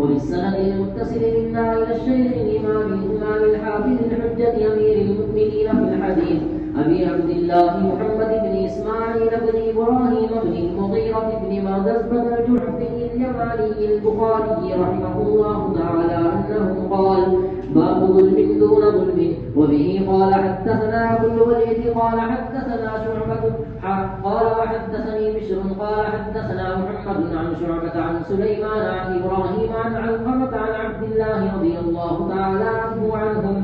وبالسند المتصل منا إلى الشيخ الإمام الحافظ الحجة أمير المؤمنين في الحديث أبي عبد الله محمد بن إسماعيل بن إبراهيم بن المغيرة بن مردزبة الجعفي اليماني البخاري رحمه الله تعالى أنه قال: باب ظلم دون ظلم. وبه قال حدثنا أبو الوليد قال حدثنا شعبة قال وحدثني بشر قال حدثنا محمد عن شعبة عن سليمان عن إبراهيم عن علقمة عن عبد الله رضي الله تعالى عنهم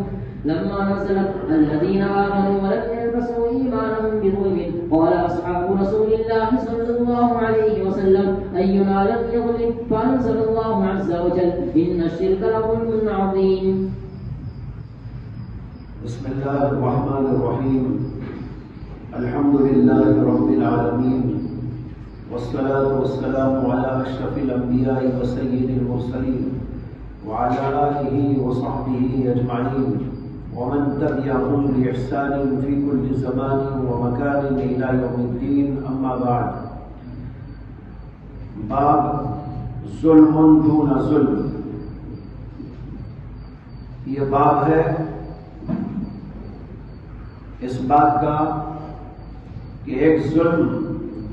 لما نزلت الذين آمنوا ولم يلبسوا إيمانهم بظلم قال أصحاب رسول الله صلى الله عليه وسلم: أينا لم يظلم؟ فأنزل الله عز وجل: إن الشرك لظلم عظيم. بسم الله الرحمن الرحيم. الحمد لله رب العالمين، والصلاة والسلام على أشرف الأنبياء وسيد المرسلين وعلى آله وصحبه أجمعين ومن تبعهم بإحسان في كل زمان ومكان إلى يوم الدين. أما بعد. باب ظلم دون ظلم. یہ باب ہے اس بات کا کہ ایک ظلم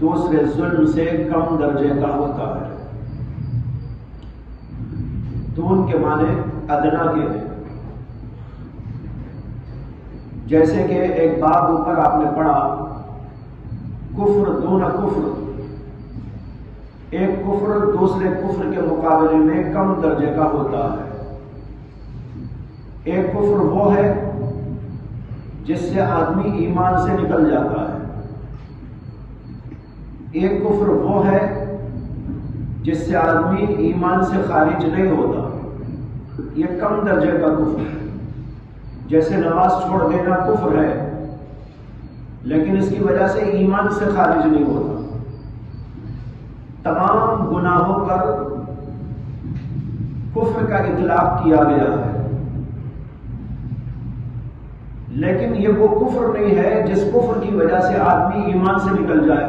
دوسرے ظلم سے کم درجے کا ہوتا ہے. دون کے معنی ادنا کے ہیں. جیسے کہ ایک باب اوپر آپ نے پڑھا کفر دون کفر، ایک کفر دوسرے کفر کے مقابلے میں کم درجے کا ہوتا ہے. ایک کفر وہ ہے جس سے آدمی ایمان سے نکل جاتا ہے، ایک کفر وہ ہے جس سے آدمی ایمان سے خارج نہیں ہوتا. یہ کم درجے کا کفر ہے. جیسے نماز چھوڑ دینا کفر ہے لیکن اس کی وجہ سے ایمان سے خارج نہیں ہوتا. تمام گناہوں پر کفر کا اطلاق کیا گیا ہے، لیکن یہ وہ کفر نہیں ہے جس کفر کی وجہ سے آدمی ایمان سے نکل جائے.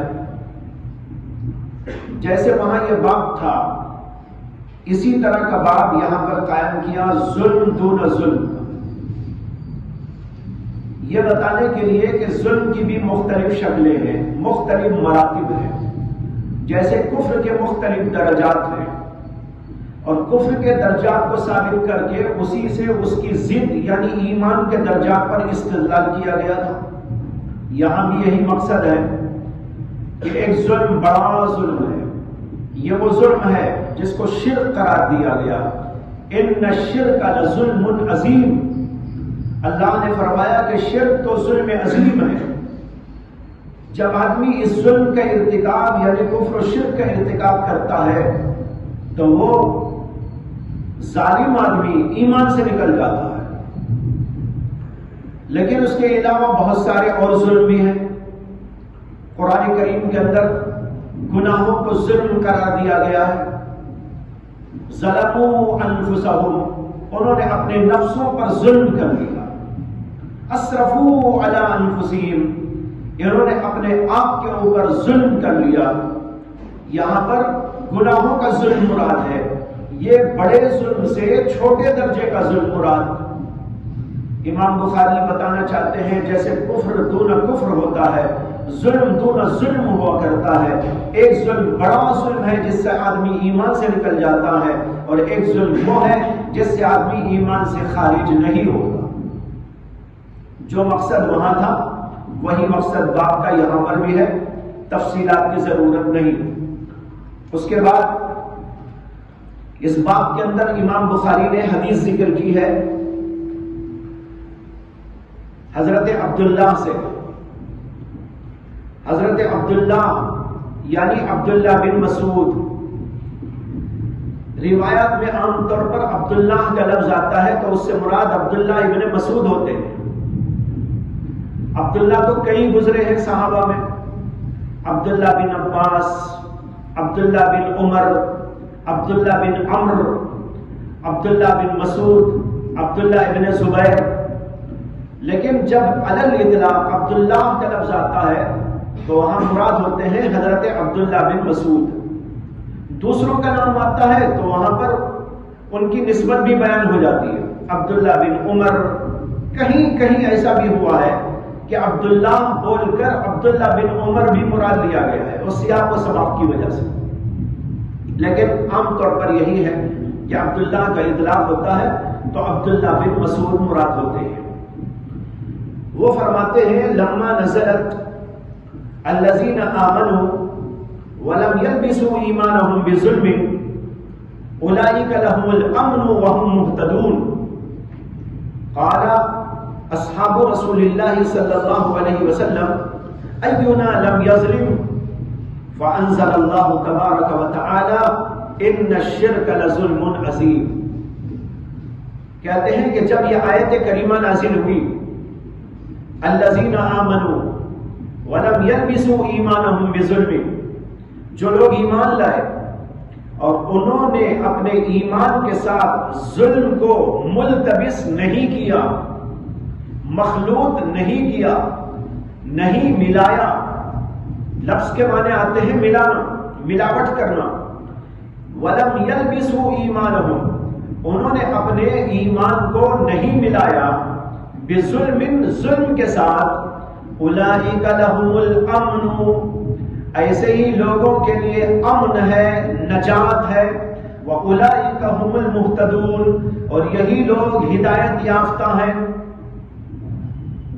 جیسے وہاں یہ باب تھا اسی طرح کا باب یہاں پر قائم کیا ظلم دون ظلم، یہ بتانے کے لیے کہ ظلم کی بھی مختلف شکلیں ہیں، مختلف مراتب ہیں. جیسے کفر کے مختلف درجات ہیں اور کفر کے درجات کو ثابت کر کے اسی سے اس کی ضد یعنی ایمان کے درجات پر استدلال کیا گیا تھا. یہاں بھی یہی مقصد ہے کہ ایک ظلم بڑا ظلم ہے. یہ وہ ظلم ہے جس کو شرک قرار دیا گیا. ان الشرک لظلم عظیم. اللہ نے فرمایا کہ شرک تو ظلم عظیم ہے. جب آدمی اس ظلم کا ارتکاب یعنی کفر و شرک کا ارتکاب کرتا ہے تو وہ ظالم آدمی ایمان سے نکل جاتا ہے. لیکن اس کے علاوہ بہت سارے اور ظلم بھی ہیں. قرآن کریم کے اندر گناہوں کو ظلم قرار دیا گیا ہے. ظلموا انفسهم، انہوں نے اپنے نفسوں پر ظلم کر لیا. اسرفوا علی انفسهم، انہوں نے اپنے آپ کے اوپر ظلم کر لیا. یہاں پر گناہوں کا ظلم مراد ہے. یہ بڑے ظلم سے چھوٹے درجے کا ظلم مراد. امام بخاری بتانا چاہتے ہیں جیسے کفر دون کفر ہوتا ہے، ظلم دون ظلم ہوا کرتا ہے. ایک ظلم بڑا ظلم ہے جس سے آدمی ایمان سے نکل جاتا ہے اور ایک ظلم وہ ہے جس سے آدمی ایمان سے خارج نہیں ہوگا. جو مقصد وہاں تھا وہی مقصد باب کا یہاں پر بھی ہے، تفصیلات کی ضرورت نہیں. اس کے بعد اس باب کے اندر امام بخاری نے حدیث ذکر کی ہے حضرت عبداللہ سے. حضرت عبداللہ یعنی عبداللہ بن مسعود. روایات میں عام طور پر عبداللہ کا لفظ آتا ہے تو اس سے مراد عبداللہ ابن مسعود ہوتے ہیں. عبداللہ تو کئی گزرے ہیں صحابہ میں. عبداللہ بن عباس، عبداللہ بن عمر، عبداللہ بن عمر، عبداللہ بن مسعود، عبداللہ ابن زبیر. لیکن جب علی الاطلاق عبداللہ کا لفظ آتا ہے تو وہاں مراد ہوتے ہیں حضرت عبداللہ بن مسعود. دوسروں کا نام آتا ہے تو وہاں پر ان کی نسبت بھی بیان ہو جاتی ہے. عبداللہ بن عمر، کہیں کہیں ایسا بھی ہوا ہے کہ عبداللہ بول کر عبداللہ بن عمر بھی مراد لیا گیا ہے اس سیاق و سباق کی وجہ سے، لیکن عام طور پر یہی ہے کہ عبداللہ کا اطلاق ہوتا ہے تو عبداللہ بن مسعود مراد ہوتے ہیں. وہ فرماتے ہیں لما نزلت الذین آمنوا ولم يلبسوا ایمانهم بظلم اولئک لهم الامن وهم مهتدون. قال اصحاب رسول اللہ صلی اللہ علیہ وسلم اینا لم یظلم فانزل اللہ تبارک وتعالی ان الشرک لظلم عظیم. کہتے ہیں کہ جب یہ آیت کریمہ نازل ہوئی الذین آمنوا ولم یلبسوا ایمانهم بظلم، جو لوگ ایمان لائے اور انہوں نے اپنے ایمان کے ساتھ ظلم کو ملتبس نہیں کیا، مخلوط نہیں کیا، نہیں ملایا. لفظ کے معنی آتے ہیں ملانا، ملاوٹ کرنا. وَلَمْ يَلْبِسُوا إِيمَانَهُمْ، انہوں نے اپنے ایمان کو نہیں ملایا بِظُلْمٍ، ظلم کے ساتھ. أُولَئِكَ لَهُمُ الْأَمْنُ، ایسے ہی لوگوں کے لیے امن ہے، نجات ہے. وَأُولَئِكَ هُمُ الْمُهْتَدُونَ، اور یہی لوگ ہدایت یافتہ ہیں.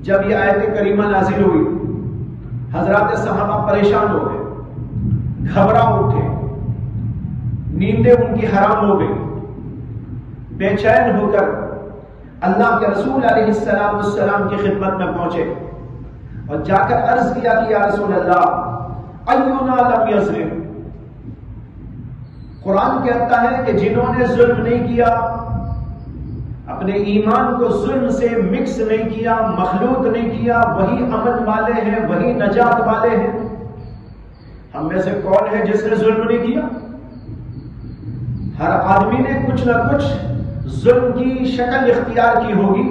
جب یہ آیت کریمہ نازل ہوئی حضرات صحابہ پریشان ہو گئے، گھبرا اٹھے، نیندیں ان کی حرام ہو گئی، بے چین ہو کر اللہ کے رسول علیہ السلام کی خدمت میں پہنچے اور جا کر عرض کیا کہ یا رسول اللہ اینا لم یظلم. قرآن کہتا ہے کہ جنہوں نے ظلم نہیں کیا، اپنے ایمان کو ظلم سے مکس نہیں کیا، مخلوط نہیں کیا، وہی امن والے ہیں، وہی نجات والے ہیں. ہم میں سے کون ہے جس نے ظلم نہیں کیا؟ ہر آدمی نے کچھ نہ کچھ ظلم کی شکل اختیار کی ہوگی،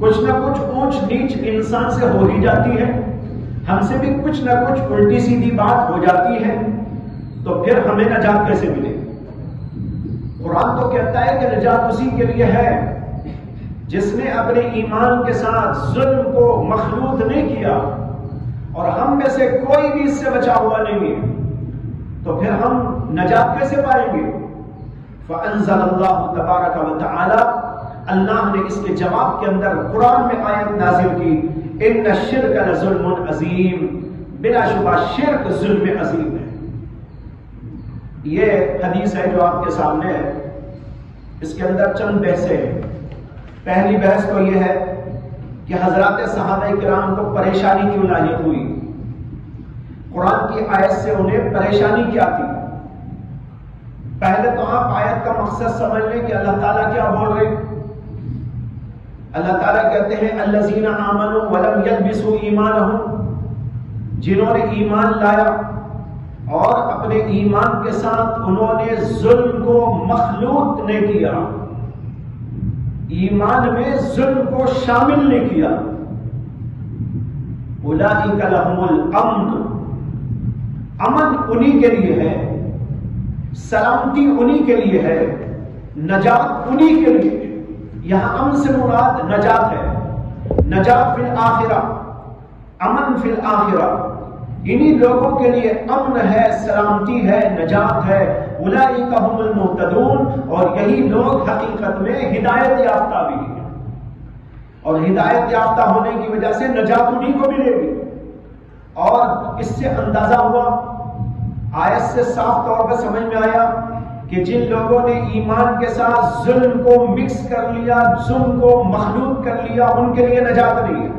کچھ نہ کچھ اونچ نیچ انسان سے ہو ہی جاتی ہے. ہم سے بھی کچھ نہ کچھ الٹی سیدھی بات ہو جاتی ہے، تو پھر ہمیں نجات کیسے ملے؟ قرآن تو کہتا ہے کہ نجات اسی کے لیے ہے جس نے اپنے ایمان کے ساتھ ظلم کو مخلوط نہیں کیا، اور ہم میں سے کوئی بھی اس سے بچا ہوا نہیں ہے، تو پھر ہم نجات کیسے پائیں گے؟ فَأَنزَلَ اللَّهُ تَبَارَكَ وَتَعَالَى، اللہ نے اس کے جواب کے اندر قرآن میں آیت نازل کی ان الشرک لظلم عظیم، بلا شبہ شرک ظلم عظیم ہے. یہ حدیث ہے جو آپ کے سامنے ہے، اس کے اندر چند بحثیں ہیں. پہلی بحث تو یہ ہے کہ حضرات صحابہ کرام کو پریشانی کیوں لاحق ہوئی، قرآن کی آیت سے انہیں پریشانی کیا تھی. پہلے تو آپ آیت کا مقصد سمجھ لیں کہ اللہ تعالیٰ کیا بول رہے. اللہ تعالیٰ کہتے ہیں الذین آمنوا ولم یلبسوا ایمانہم، جنہوں نے ایمان لایا اور اپنے ایمان کے ساتھ انہوں نے ظلم کو مخلوط نہیں کیا، ایمان میں ظلم کو شامل نہیں کیا. اولئک لہم الامن، امن انہی کے لیے ہے، سلامتی انہی کے لیے ہے، نجات انہی کے لیے ہے. یہاں امن سے مراد نجات ہے، نجات فی الآخرہ، امن فی الآخرہ. انہی لوگوں کے لیے امن ہے، سلامتی ہے، نجات ہے. اولئک هم المهتدون، اور یہی لوگ حقیقت میں ہدایت یافتہ بھی ہیں، اور ہدایت یافتہ ہونے کی وجہ سے نجات انہی کو ملے گی. اور اس سے اندازہ ہوا، آیت سے صاف طور پر سمجھ میں آیا کہ جن لوگوں نے ایمان کے ساتھ ظلم کو مکس کر لیا، ظلم کو مخلوط کر لیا، ان کے لیے نجات نہیں ہے.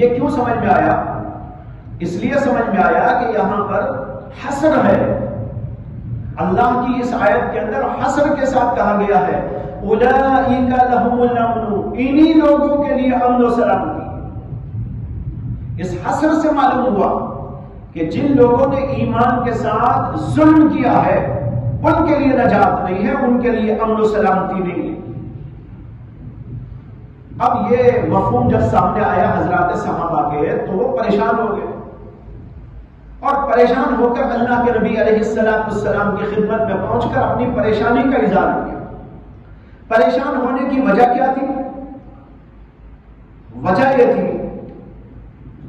یہ کیوں سمجھ میں آیا؟ اس لیے سمجھ میں آیا کہ یہاں پر حصر ہے. اللہ کی اس آیت کے اندر حصر کے ساتھ کہا گیا ہے اولئک لہم الامن، انہی لوگوں کے لیے امن و سلامتی. اس حصر سے معلوم ہوا کہ جن لوگوں نے ایمان کے ساتھ ظلم کیا ہے ان کے لیے نجات نہیں ہے، ان کے لیے امن و سلامتی نہیں ہے. اب یہ مفہوم جب سامنے آیا حضرات صحابہ کے تو وہ پریشان ہو گئے، اور پریشان ہو کر اللہ کے نبی علیہ السلام کی خدمت میں پہنچ کر اپنی پریشانی کا اظہار کیا۔ پریشان ہونے کی وجہ کیا تھی؟ وجہ یہ تھی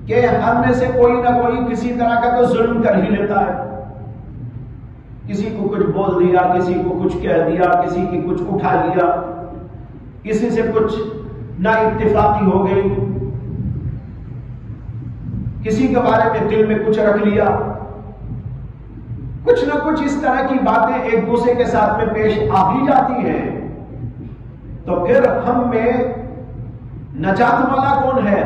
کہ ہم میں سے کوئی نہ کوئی کسی طرح کا تو ظلم کر ہی لیتا ہے، کسی کو کچھ بول دیا، کسی کو کچھ کہہ دیا، کسی کی کچھ اٹھا لیا، کسی سے کچھ نا اتفاقی ہو گئی، کسی کے بارے میں دل میں کچھ رکھ لیا، کچھ نہ کچھ اس طرح کی باتیں ایک دوسرے کے ساتھ میں پیش آ ہی جاتی ہیں۔ تو پھر ہم میں نجات والا کون ہے؟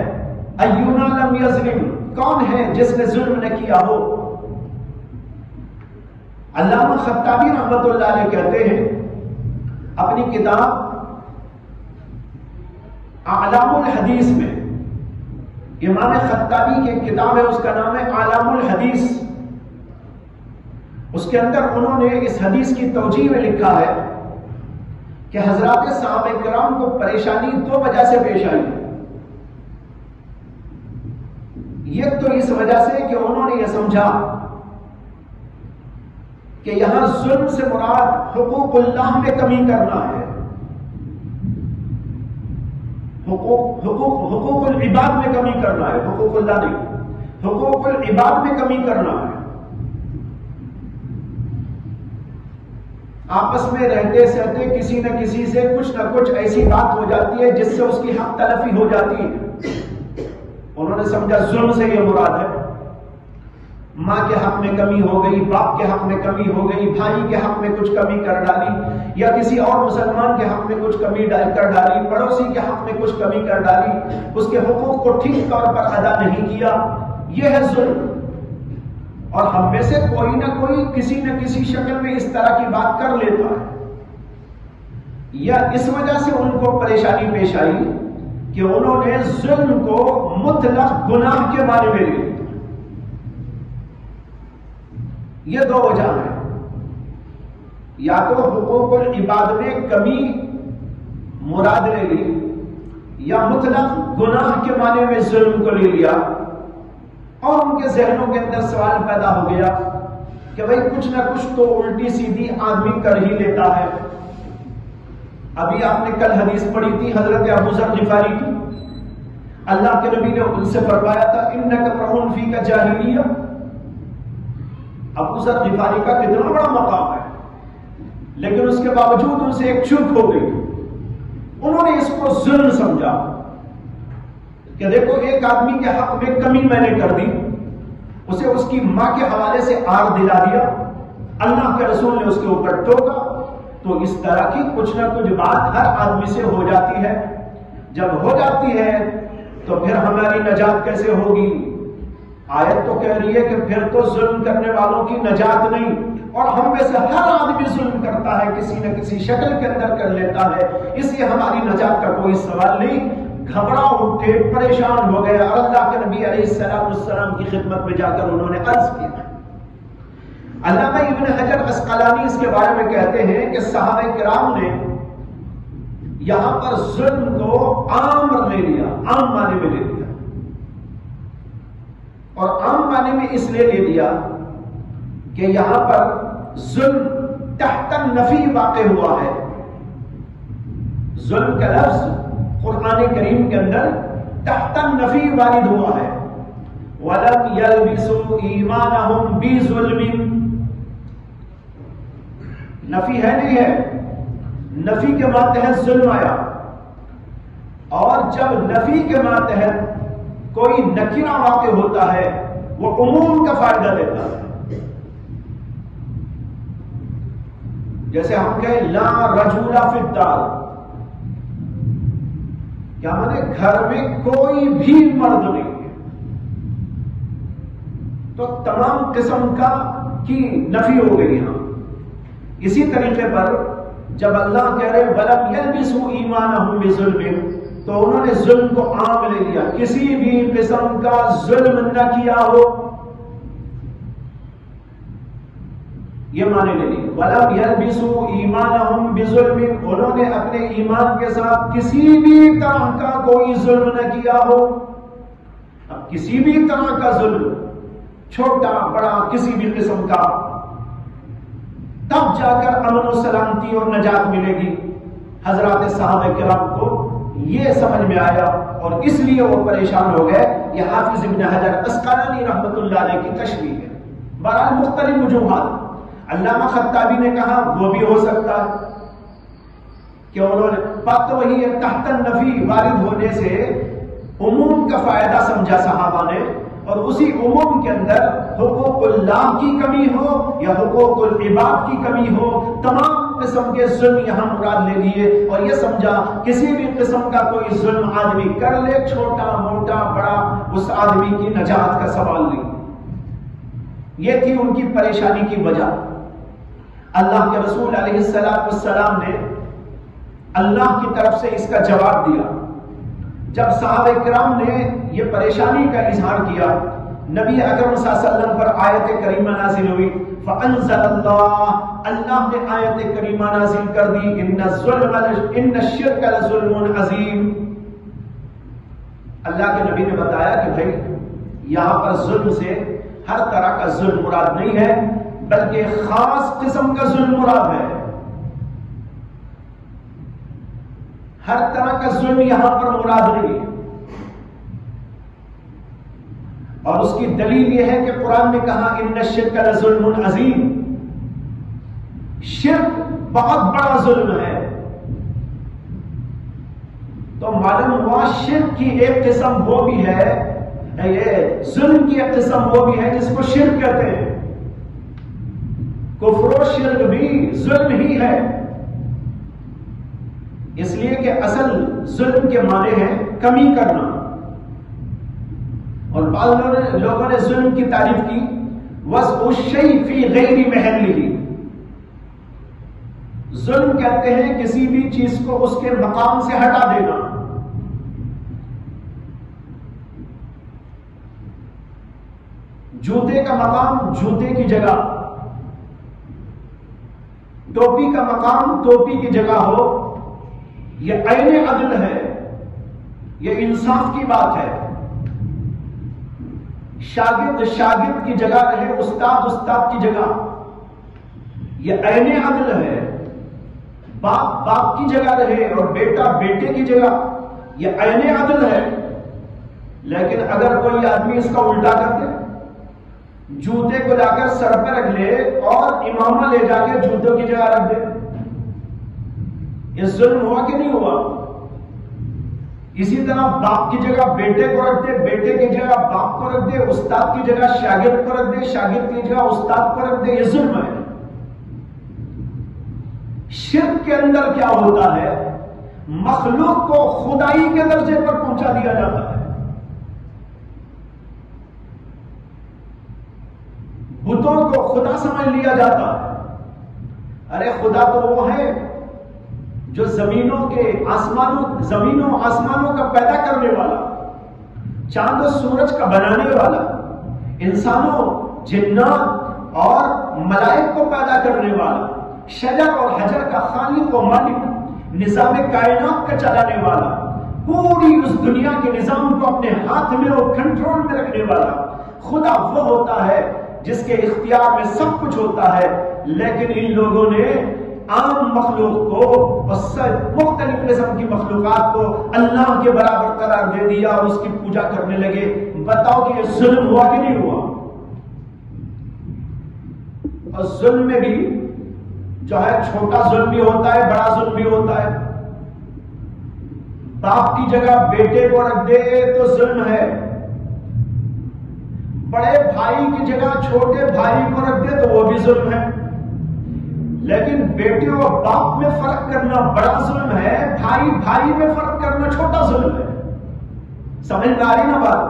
ایونا لم یظلم، کون ہے جس نے ظلم نہ کیا ہو؟ علامہ خطابی رحمۃ اللہ علیہ کہتے ہیں اپنی کتاب اعلام الحدیث میں، امام خطابی کی کتاب ہے، اس کا نام ہے اعلام الحدیث، اس کے اندر انہوں نے اس حدیث کی توجیہ میں لکھا ہے کہ حضرات صحابہ کرام کو پریشانی دو وجہ سے پیش آئی۔ یہ تو اس وجہ سے کہ انہوں نے یہ سمجھا کہ یہاں ظلم سے مراد حقوق اللہ میں کمی کرنا ہے، حقوق العباد میں کمی کرنا ہے، حقوق اللہ نہیں، حقوق العباد میں کمی کرنا ہے۔ آپس میں رہتے سہتے کسی نہ کسی سے کچھ نہ کچھ ایسی بات ہو جاتی ہے جس سے اس کی حق تلفی ہو جاتی ہے۔ انہوں نے سمجھا ظلم سے یہ مراد ہے، ماں کے حق میں کمی ہو گئی، باپ کے حق میں کمی ہو گئی، بھائی کے حق میں کچھ کمی کر ڈالی، یا کسی اور مسلمان کے حق میں کچھ کمی کر ڈالی، پڑوسی کے حق میں کچھ کمی کر ڈالی، اس کے حقوق کو ٹھیک طور پر ادا نہیں کیا، یہ ہے ظلم۔ اور ہم میں سے کوئی نہ کوئی کسی نہ کسی شکل میں اس طرح کی بات کر لیتا ہے، یا اس وجہ سے ان کو پریشانی پیش آئی کہ انہوں نے ظلم کو مطلق گناہ کے معنی میں لیا۔ یہ دو وجہ ہیں، یا تو حقوق العباد میں کمی مراد لے لی، یا مطلق گناہ کے معنی میں ظلم کو لے لیا، اور ان کے ذہنوں کے اندر سوال پیدا ہو گیا کہ بھئی کچھ نہ کچھ تو الٹی سیدھی آدمی کر ہی لیتا ہے۔ ابھی آپ نے کل حدیث پڑھی تھی حضرت ابو ذر غفاری کی، اللہ کے نبی نے ان سے فرمایا تھا انک امرؤ فیک جاہلیہ۔ ابو ذر غفاری کا کتنا بڑا مقام ہے، لیکن اس کے باوجود ان سے ایک چپ ہو گئی۔ انہوں نے اس کو ظلم سمجھا کہ دیکھو ایک آدمی کے حق میں کمی میں نے کر دی، اسے اس کی ماں کے حوالے سے آر دلا دیا، اللہ کے رسول نے اس کے اوپر ٹوکا، تو اس طرح کی کچھ نہ کچھ بات ہر آدمی سے ہو جاتی ہے۔ جب ہو جاتی ہے تو پھر ہماری نجات کیسے ہوگی؟ آیت تو کہہ رہی ہے کہ پھر تو ظلم کرنے والوں کی نجات نہیں، اور ہم میں سے ہر آدمی ظلم کرتا ہے، کسی نہ کسی شکل کے اندر کر لیتا ہے، اس لیے ہماری نجات کا کوئی سوال نہیں۔ گھبرا اٹھے، پریشان ہو گئے، اور اللہ کے نبی علیہ السلام کی خدمت میں جا کر انہوں نے عرض کیا۔ علامہ ابن حجر عسقلانی اس کے بارے میں کہتے ہیں کہ صحابہ کرام نے یہاں پر ظلم کو عام لے لیا، عام معنی میں لے لیا، اور عام معنی میں اس لیے لے لیا کہ یہاں پر ظلم تحت النفی واقع ہوا ہے۔ ظلم کا لفظ قرآن کریم کے اندر تحت النفی وارد ہوا ہے، وَلَمْ يَلْبِسُوا إِيمَانَهُمْ بِظُلْمٍ۔ نفی ہے نہیں ہے، نفی کے ماتحت ظلم آیا، اور جب نفی کے ماتحت کوئی نکرہ واقع ہوتا ہے وہ عموم کا فائدہ دیتا ہے۔ جیسے ہم کہیں لا رجل فی الدار، کیا مانے گھر میں کوئی بھی مرد نہیں ہے، تو تمام قسم کی نفی ہو گئی یہاں۔ اسی طریقے پر جب اللہ کہہ رہے وَلَمْ يَلْبِسُوا إِيمَانَهُمْ بِظُلْمٍ، تو انہوں نے ظلم کو عام لے لیا، کسی بھی قسم کا ظلم نہ کیا ہو، یہ معنی لے لی۔ وَلَمْ يَلْبِسُوا إِيمَانَهُمْ بِظُلْمٍ، انہوں نے اپنے ایمان کے ساتھ کسی بھی طرح کا کوئی ظلم نہ کیا ہو۔ اب کسی بھی طرح کا ظلم چھوٹا بڑا کسی بھی قسم کا، تب جا کر امن و سلامتی اور نجات ملے گی۔ حضرات صحابہ کرام کو یہ سمجھ میں آیا اور اس لیے وہ پریشان ہو گئے۔ یہ حافظ ابن حجر عسقلانی رحمۃ اللہ علیہ کی تشریح ہے۔ بہرحال مختلف وجوہات، علامہ خطابی نے کہا وہ بھی ہو سکتا ہے کہ انہوں نے بات تو وہی ہے، تحت النفی وارد ہونے سے عموم کا فائدہ سمجھا صحابہ نے، اور اسی عموم کے اندر حقوق اللہ کی کمی ہو یا حقوق العباد کی کمی ہو، تمام قسم کے ظلم یہاں مراد لے لیے اور یہ سمجھا کسی بھی قسم کا کوئی ظلم آدمی کر لے، چھوٹا موٹا بڑا، اس آدمی کی نجات کا سوال نہیں۔ یہ تھی ان کی پریشانی کی وجہ۔ اللہ کے رسول علیہ السلام نے اللہ کی طرف سے اس کا جواب دیا۔ جب صحابہ کرام نے یہ پریشانی کا اظہار کیا، نبی اکرم صلی اللہ علیہ وسلم پر آیت کریمہ نازل ہوئی، فانزل اللہ نے آیت کریمہ نازل کر دی، ان الشرک لظلم عظیم۔ اللہ کے نبی نے بتایا کہ بھائی یہاں پر ظلم سے ہر طرح کا ظلم مراد نہیں ہے، بلکہ خاص قسم کا ظلم مراد ہے۔ ہر طرح کا ظلم یہاں پر مراد نہیں ہے، اور اس کی دلیل یہ ہے کہ قرآن نے کہا ان الشرک لظلم عظیم، شرک بہت بڑا ظلم ہے۔ تو معلوم ہوا شرک کی ایک قسم وہ بھی ہے، یہ ظلم کی ایک قسم وہ بھی ہے جس کو شرک کہتے ہیں۔ کفر و شرک بھی ظلم ہی ہے، اس لیے کہ اصل ظلم کے معنی ہے کمی کرنا، اور بعض لوگوں نے ظلم کی تعریف کی وضع الشیء فی غیر محلہ۔ ظلم کہتے ہیں کسی بھی چیز کو اس کے مقام سے ہٹا دینا۔ جوتے کا مقام جوتے کی جگہ، ٹوپی کا مقام ٹوپی کی جگہ ہو، یہ عین عدل ہے، یہ انصاف کی بات ہے۔ شاگرد شاگرد کی جگہ رہے، استاد استاد کی جگہ، یہ عین عدل ہے۔ باپ باپ کی جگہ رہے اور بیٹا بیٹے کی جگہ، یہ عین عدل ہے۔ لیکن اگر کوئی آدمی اس کا الٹا کر دے، جوتے کو لا کر سر پہ رکھ لے اور امامہ لے جا کے جوتوں کی جگہ رکھ دے، یہ ظلم ہوا کہ نہیں ہوا؟ اسی طرح باپ کی جگہ بیٹے کو رکھ دے، بیٹے کی جگہ باپ کو رکھ دے، استاد کی جگہ شاگرد کو رکھ دے، شاگرد کی جگہ استاد کو رکھ دے، یہ ظلم ہے۔ شرک کے اندر کیا ہوتا ہے؟ مخلوق کو خدائی کے درجے پر پہنچا دیا جاتا ہے۔ بتوں کو خدا سمجھ لیا جاتا ہے۔ ارے خدا تو وہ ہے جو زمینوں آسمانوں کا پیدا کرنے والا، چاند و سورج کا بنانے والا، انسانوں جنات اور ملائک کو پیدا کرنے والا، شجر اور حجر کا خالق و مالک، نظام کائنات کا چلانے والا، پوری اس دنیا کے نظام کو اپنے ہاتھ میں اور کنٹرول میں رکھنے والا خدا وہ ہوتا ہے جس کے اختیار میں سب کچھ ہوتا ہے۔ لیکن ان لوگوں نے عام مخلوق کو اور مختلف قسم کی مخلوقات کو اللہ کے برابر قرار دے دیا اور اس کی پوجا کرنے لگے۔ بتاؤ کہ یہ ظلم ہوا کہ نہیں ہوا؟ اور ظلم میں بھی جو ہے چھوٹا ظلم بھی ہوتا ہے، بڑا ظلم بھی ہوتا ہے۔ باپ کی جگہ بیٹے کو رکھ دے تو ظلم ہے، بڑے بھائی کی جگہ چھوٹے بھائی کو رکھ دے تو وہ بھی ظلم ہے۔ لیکن بیٹے اور باپ میں فرق کرنا بڑا ظلم ہے، بھائی بھائی میں فرق کرنا چھوٹا ظلم ہے۔ سمجھ میں آ رہی نا بات؟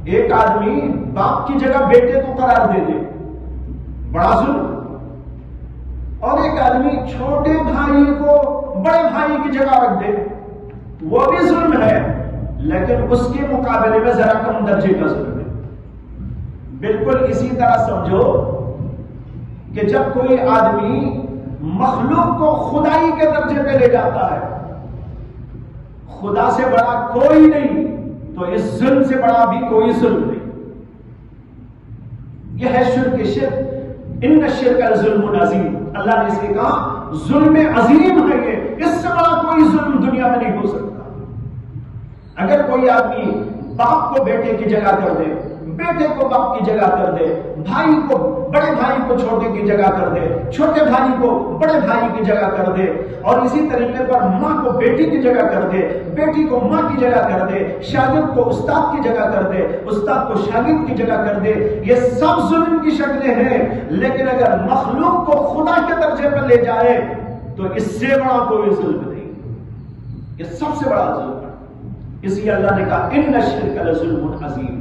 ایک آدمی باپ کی جگہ بیٹے کو قرار دے دے، بڑا ظلم، اور ایک آدمی چھوٹے بھائی کو بڑے بھائی کی جگہ رکھ دے، وہ بھی ظلم ہے، لیکن اس کے مقابلے میں ذرا کم درجے کا ظلم ہے۔ بالکل اسی طرح سمجھو کہ جب کوئی آدمی مخلوق کو خدائی کے درجے پہ لے جاتا ہے، خدا سے بڑا کوئی نہیں، تو اس ظلم سے بڑا بھی کوئی ظلم نہیں۔ یہ ہے شرک شرک، ان الشرک لظلم عظیم، اللہ نے اس لیے کہا ظلم عظیم ہے یہ، اس سے بڑا کوئی ظلم دنیا میں نہیں ہو سکتا۔ اگر کوئی آدمی باپ کو بیٹے کی جگہ کر دے، بیٹے کو باپ کی جگہ کر دے، بھائی کو بڑے بھائی کو چھوٹے کی جگہ کر دے، چھوٹے بھائی کو بڑے بھائی کی جگہ کر دے، اور اسی طریقے پر ماں کو بیٹی کی جگہ کر دے، بیٹی کو ماں کی جگہ کر دے، شاگرد کو استاد کی جگہ کر دے، استاد کو شاگرد کی جگہ کر دے، یہ سب ظلم کی شکلیں ہیں۔ لیکن اگر مخلوق کو خدا کے درجے پر لے جائے تو اس سے بڑا کوئی ظلم نہیں، یہ سب سے بڑا ظلم ہے۔ اس لیے اللہ نے کہا ان الشرک لظلم عظیم۔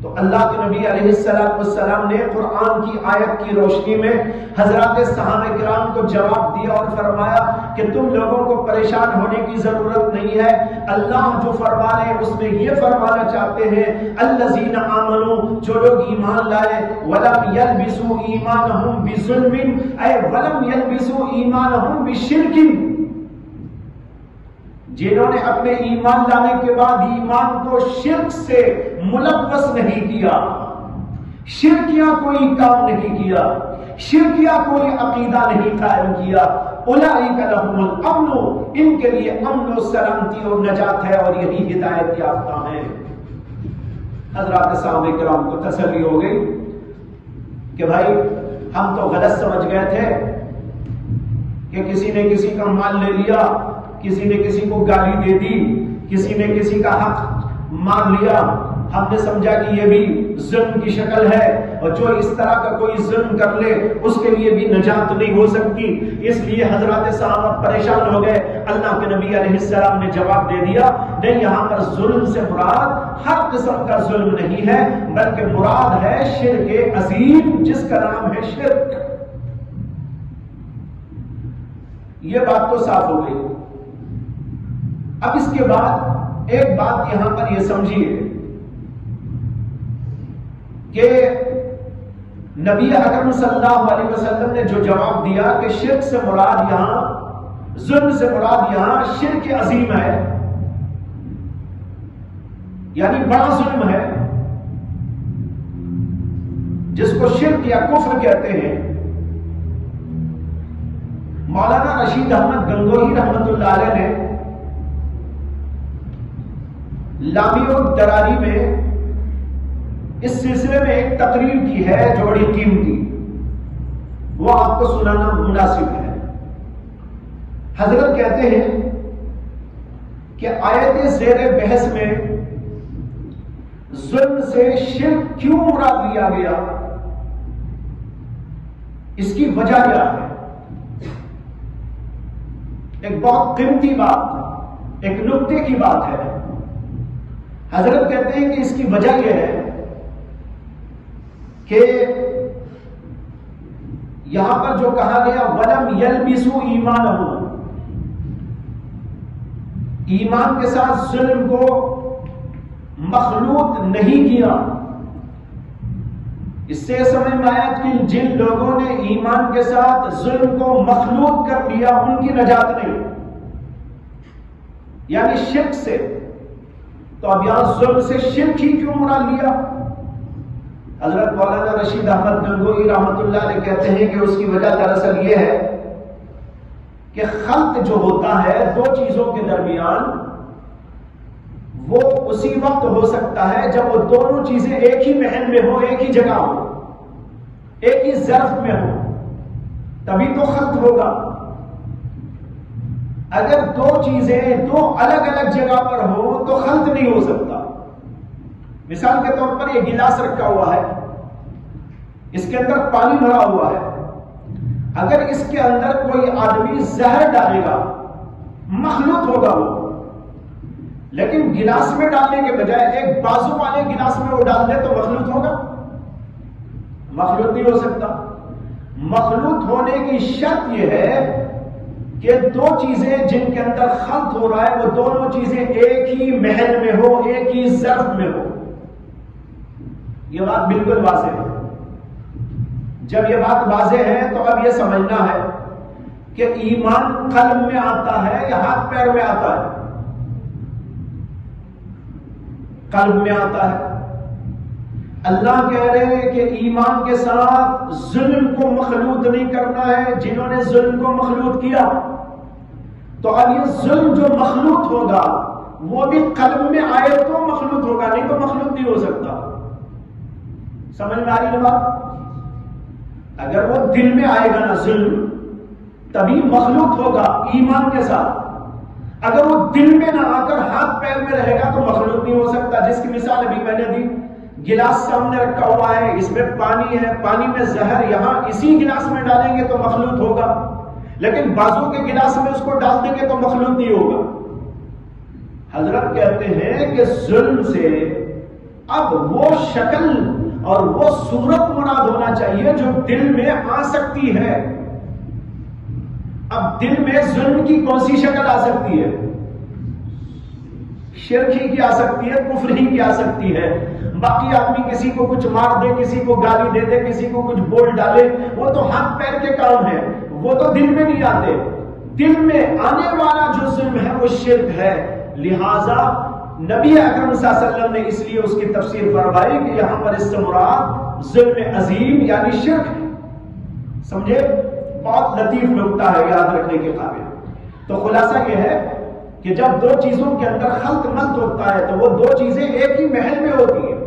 تو اللہ کے نبی علیہ السلام نے قرآن کی آیت کی روشنی میں حضرات صحابہ کرام کو جواب دیا اور فرمایا کہ تم لوگوں کو پریشان ہونے کی ضرورت نہیں ہے، اللہ جو فرما رہے اس میں یہ فرمانا چاہتے ہیں الذین آمنوا، جو لوگ ایمان لائے، ولم یلبسوا ایمانہم بظلم، اے ولم یلبسوا ایمانہم بشرک، جنہوں نے اپنے ایمان لانے کے بعد ایمان کو شرک سے ملوث نہیں کیا، شرکیہ کوئی کام نہیں کیا، شرکیہ کوئی عقیدہ نہیں قائم کیا، اولئک لہم الامن، ان کے لیے امن و سلامتی اور نجات ہے اور یہی ہدایت یافتہ ہیں۔ حضرات صحابہ کرام کو تسلی ہو گئی کہ بھائی ہم تو غلط سمجھ گئے تھے کہ کسی نے کسی کا مال لے لیا، کسی نے کسی کو گالی دے دی، کسی نے کسی کا حق مار لیا، ہم نے سمجھا کہ یہ بھی ظلم کی شکل ہے، اور جو اس طرح کا کوئی ظلم کر لے اس کے لیے بھی نجات نہیں ہو سکتی۔ اس لیے حضرات صحابہ پریشان ہو گئے۔ اللہ کے نبی علیہ السلام نے جواب دے دیا نہیں، یہاں پر ظلم سے مراد ہر قسم کا ظلم نہیں ہے، بلکہ مراد ہے شرک عظیم، جس کا نام ہے شرک۔ یہ بات تو صاف ہو گئی۔ اب اس کے بعد ایک بات یہاں پر یہ سمجھیے کہ نبی اکرم صلی اللہ علیہ وسلم نے جو جواب دیا کہ شرک سے مراد یہاں، ظلم سے مراد یہاں شرک عظیم ہے، یعنی بڑا ظلم ہے، جس کو شرک یا کفر کہتے ہیں۔ مولانا رشید احمد گنگوہی رحمت اللہ علیہ نے لامی اور دراری میں اس سلسلے میں ایک تقریر کی ہے جو بڑی قیمتی، وہ آپ کو سنانا مناسب ہے۔ حضرت کہتے ہیں کہ آیت زیر بحث میں ظلم سے شرک کیوں مراد لیا گیا، اس کی وجہ کیا ہے؟ ایک بہت قیمتی بات، ایک نکتے کی بات ہے۔ حضرت کہتے ہیں کہ اس کی وجہ یہ ہے کہ یہاں پر جو کہا گیا وَلَمْ يَلْبِسُوا ایمانہم، ایمان کے ساتھ ظلم کو مخلوط نہیں کیا، اس سے سمجھ میں آیا کہ جن لوگوں نے ایمان کے ساتھ ظلم کو مخلوط کر لیا ان کی نجات نہیں، یعنی شرک سے۔ تو اب یہاں ظلم سے شرک ہی کیوں مراد لیا؟ حضرت مولانا رشید احمد گنگوہی رحمت اللہ علیہ کہتے ہیں کہ اس کی وجہ دراصل یہ ہے کہ خلط جو ہوتا ہے دو چیزوں کے درمیان، وہ اسی وقت ہو سکتا ہے جب وہ دونوں چیزیں ایک ہی محل میں ہو، ایک ہی جگہ ہو، ایک ہی ظرف میں ہو، تبھی تو خلط ہوگا۔ اگر دو چیزیں دو الگ الگ جگہ پر ہو تو خلط نہیں ہو سکتا۔ مثال کے طور پر یہ گلاس رکھا ہوا ہے، اس کے اندر پانی بھرا ہوا ہے، اگر اس کے اندر کوئی آدمی زہر ڈالے گا مخلوط ہوگا وہ، لیکن گلاس میں ڈالنے کے بجائے ایک بازو والے گلاس میں وہ ڈال دے تو مخلوط ہوگا؟ مخلوط نہیں ہو سکتا۔ مخلوط ہونے کی شرط یہ ہے کہ دو چیزیں جن کے اندر خلط ہو رہا ہے وہ دونوں چیزیں ایک ہی محل میں ہو، ایک ہی ظرف میں ہو۔ یہ بات بالکل واضح ہے۔ جب یہ بات واضح ہے تو اب یہ سمجھنا ہے کہ ایمان قلب میں آتا ہے یا ہاتھ پیر میں آتا ہے؟ قلب میں آتا ہے۔ اللہ کہہ رہے ہیں کہ ایمان کے ساتھ ظلم کو مخلوط نہیں کرنا ہے. جنہوں نے ظلم کو مخلوط کیا تو اب یہ ظلم جو مخلوط ہوگا وہ بھی قلب میں آئے تو مخلوط ہوگا, نہیں تو مخلوط نہیں ہو سکتا. سمجھ میں آ رہی ہے بات؟ اگر وہ دل میں آئے گا نا ظلم تبھی مخلوط ہوگا ایمان کے ساتھ. اگر وہ دل میں نہ آ کر ہاتھ پیر میں رہے گا تو مخلوط نہیں ہو سکتا. جس کی مثال ابھی میں نے دی, گلاس سامنے رکھا ہوا ہے, اس میں پانی ہے, پانی میں زہر یہاں اسی گلاس میں ڈالیں گے تو مخلوط ہوگا, لیکن بازو کے گلاس میں اس کو ڈال دیں گے تو مخلوط نہیں ہوگا. حضرت کہتے ہیں کہ ظلم سے اب وہ شکل اور وہ صورت مراد ہونا چاہیے جو دل میں آ سکتی ہے. اب دل میں ظلم کی کون سی شکل آ سکتی ہے؟ شرک ہی کی آ سکتی ہے, کفر ہی کی آ سکتی ہے. باقی آدمی کسی کو کچھ مار دے, کسی کو گالی دے دے, کسی کو کچھ بول ڈالے, وہ تو ہاتھ پیر کے کام ہے, وہ تو دل میں نہیں آتے. دل میں آنے والا جو ظلم ہے وہ شرک ہے. لہذا نبی اکرم صلی اللہ علیہ وسلم نے اس لیے اس کی تفسیر فرمائی کہ یہاں پر اس سے مراد ظلم عظیم یعنی شرک ہے. سمجھے؟ بہت لطیف نکتہ ہے, یاد رکھنے کے قابل. تو خلاصہ یہ ہے کہ جب دو چیزوں کے اندر خلط ملط ہوتا ہے تو وہ دو چیزیں ایک ہی محل میں ہوتی ہیں.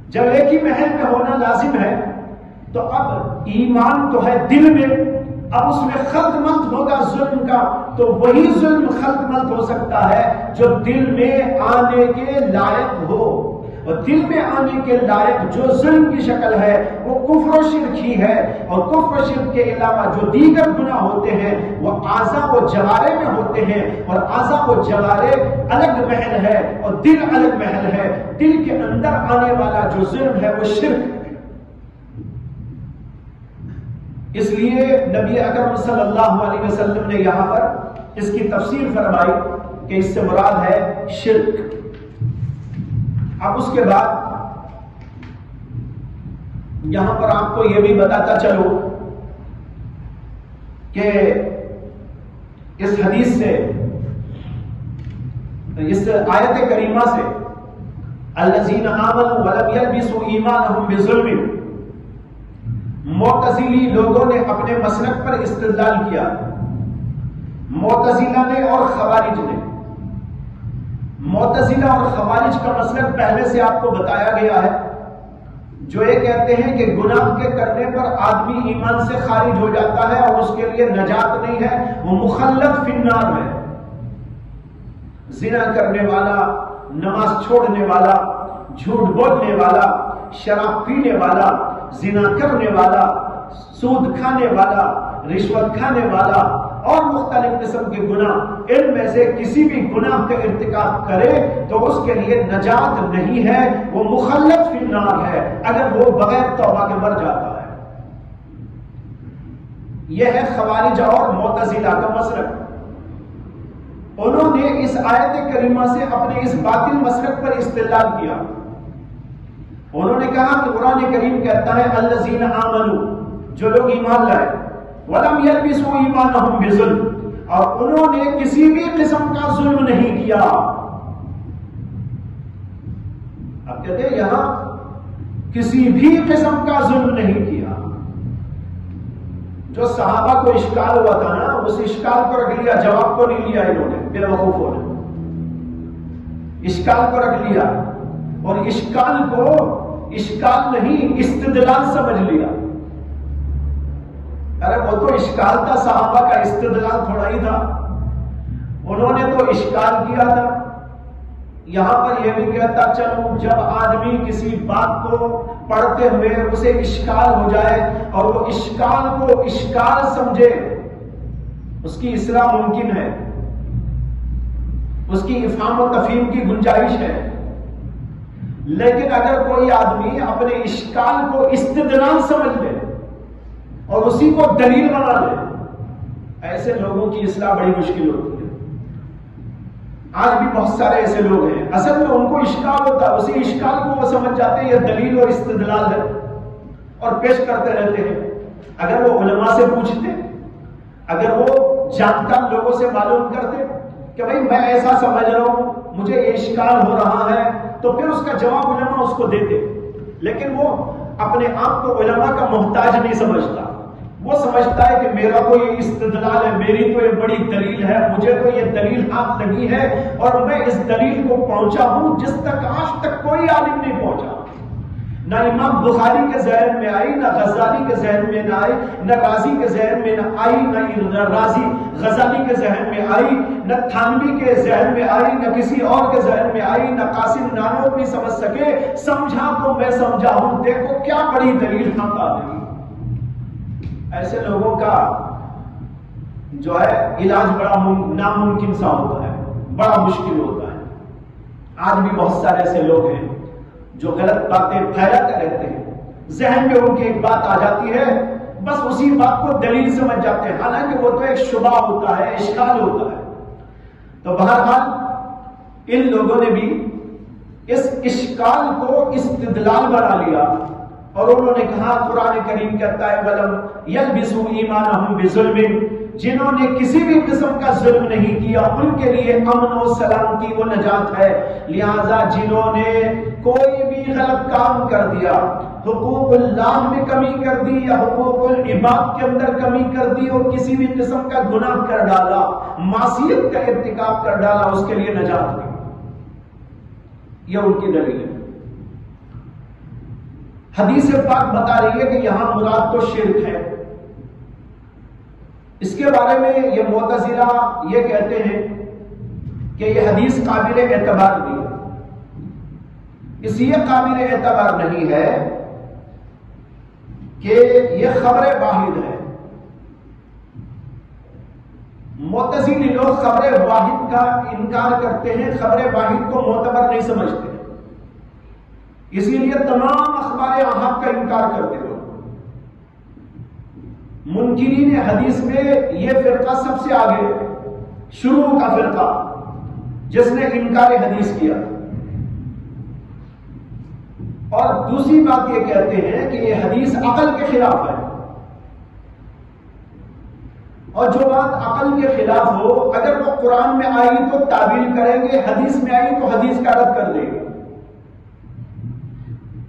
جب ایک ہی محل میں ہونا لازم ہے تو اب ایمان تو ہے دل میں, اب اس میں خلط ملط ہوگا ظلم کا, تو وہی ظلم خلط ملط ہو سکتا ہے جو دل میں آنے کے لائق ہو. اور دل میں آنے کے لائق جو ظلم کی شکل ہے وہ کفر و شرک ہی ہے. اور کفر و شرک کے علاوہ جو دیگر گناہ ہوتے ہیں وہ اعضاء و جوارے میں ہوتے ہیں, اور اعضاء و جوارے الگ محل ہے اور دل الگ محل ہے. دل کے اندر آنے والا جو ظلم ہے وہ شرک ہے. اس لیے نبی اکرم صلی اللہ علیہ وسلم نے یہاں پر اس کی تفسیر فرمائی کہ اس سے مراد ہے شرک. اب اس کے بعد یہاں پر آپ کو یہ بھی بتاتا چلو کہ اس حدیث سے, اس آیت کریمہ سے الذین آمنوا ولم یلبسوا ایمانہم بظلم, معتزلی لوگوں نے اپنے مسلک پر استدلال کیا. معتزلہ نے اور خوارج نے. معتزلہ اور خوارج کا مسلک پہلے سے آپ کو بتایا گیا ہے, جو یہ کہتے ہیں کہ گناہ کے کرنے پر آدمی ایمان سے خارج ہو جاتا ہے اور اس کے لیے نجات نہیں ہے, وہ مخلد فی النار ہے. زنا کرنے والا, نماز چھوڑنے والا, جھوٹ بولنے والا, شراب پینے والا, زنا کرنے والا, سود کھانے والا, رشوت کھانے والا اور مختلف قسم کے گناہ, ان میں سے کسی بھی گناہ کا ارتکاب کرے تو اس کے لیے نجات نہیں ہے, وہ مخلد فی النار ہے اگر وہ بغیر توبہ کے مر جاتا ہے. یہ ہے خوارج اور معتزلہ کا مسلک. انہوں نے اس آیت کریمہ سے اپنے اس باطل مسلک پر استدلال کیا. انہوں نے کہا کہ قرآن کریم کہتا ہے الذین آمنوا, جو لوگ ایمان لائے, ولم یلبسوا ایمانہم بظلم, اور انہوں نے کسی بھی قسم کا ظلم نہیں کیا. اب کہتے ہیں یہاں کسی بھی قسم کا ظلم نہیں کیا. جو صحابہ کو اشکال ہوا تھا نا, اس اشکال کو رکھ لیا, جواب کو نہیں لیا انہوں نے, بے وقوفوں نے اشکال کو رکھ لیا اور اشکال کو اشکال نہیں استدلال سمجھ لیا. ارے وہ تو اشکال تھا, صحابہ کا استدلال تھوڑا ہی تھا, انہوں نے تو اشکال کیا تھا. یہاں پر یہ بھی کہتا چلو جب آدمی کسی بات کو پڑھتے ہوئے اسے اشکال ہو جائے اور وہ اشکال کو اشکال سمجھے, اس کی اصلاح ممکن ہے, اس کی افہام و تفہیم کی گنجائش ہے. لیکن اگر کوئی آدمی اپنے اشکال کو استدلال سمجھ لے اور اسی کو دلیل بنا لے, ایسے لوگوں کی اصلاح بڑی مشکل ہوتی ہے. آج بھی بہت سارے ایسے لوگ ہیں, اصل میں ان کو اشکال ہوتا ہے, اسی اشکال کو وہ سمجھ جاتے ہیں یہ دلیل اور استدلال ہے اور پیش کرتے رہتے ہیں. اگر وہ علماء سے پوچھتے, اگر وہ جانکار لوگوں سے معلوم کرتے کہ بھائی میں ایسا سمجھ رہا ہوں, مجھے یہ اشکال ہو رہا ہے, تو پھر اس کا جواب علماء اس کو دیتے. لیکن وہ اپنے آپ کو علماء کا محتاج نہیں سمجھتا. وہ سمجھتا ہے کہ میرا تو یہ استدلال ہے، میری تو یہ بڑی دلیل ہے، مجھے تو یہ دلیل ہاتھ لگی ہے اور میں اس دلیل کو پہنچا ہوں جس تک آج تک کوئی عالم نہیں پہنچا. نہ امام بخاری کے ذہن میں آئی، نہ غزالی کے ذہن میں نہ آئی، نہ رازی کے ذہن میں نہ آئی، نہ رازی غزالی کے ذہن میں آئی، نہ تھانوی کے ذہن میں آئی، نہ کسی اور کے ذہن میں آئی، نہ قاسم نانوتوی سمجھ سکے. سمجھا تو میں سمجھا ہوں، دیکھو کیا بڑی دلیل ہاتھ آ گئی. ایسے لوگوں کا جو ہے علاج بڑا ناممکن سا ہوتا ہے، بڑا مشکل ہوتا ہے. آج بھی بہت سارے ایسے لوگ ہیں جو غلط باتیں پھیلاتے رہتے ہیں. ذہن میں ان کی ایک بات آ جاتی ہے، بس اسی بات کو دلیل سمجھ جاتے ہیں، حالانکہ وہ تو ایک شبہ ہوتا ہے، اشکال ہوتا ہے. تو بہرحال ان لوگوں نے بھی اس اشکال کو استدلال بنا لیا اور انہوں نے کہا، قرآن کریم کہتا ہے وَلَمْ يَلْبِسُوا إِيمَانَهُمْ بِظُلْمٍ، جنہوں نے کسی بھی قسم کا ظلم نہیں کیا ان کے لیے امن و سلامتی و نجات ہے. لہذا جنہوں نے کوئی بھی غلط کام کر دیا، حقوق اللہ میں کمی کر دی یا حقوق العباد کے اندر کمی کر دی اور کسی بھی قسم کا گناہ کر ڈالا، معصیت کا ارتکاب کر ڈالا، اس کے لیے نجات نہیں. یہ ان کی دلیل ہے. حدیث پاک بتا رہی ہے کہ یہاں مراد تو شرک ہے. اس کے بارے میں یہ معتزلہ یہ کہتے ہیں کہ یہ حدیث قابل اعتبار نہیں ہے. اس لیے قابل اعتبار نہیں ہے کہ یہ خبر واحد ہے. معتزلی لوگ خبر واحد کا انکار کرتے ہیں، خبر واحد کو معتبر نہیں سمجھتے، اسی لیے تمام اخبار احاد کا انکار کرتے ہو. منکرین حدیث میں یہ فرقہ سب سے آگے شروع کا فرقہ جس نے انکار حدیث کیا. اور دوسری بات یہ کہتے ہیں کہ یہ حدیث عقل کے خلاف ہے، اور جو بات عقل کے خلاف ہو اگر وہ قرآن میں آئی تو تعبیر کریں گے، حدیث میں آئی تو حدیث کا رد کر دیں گے.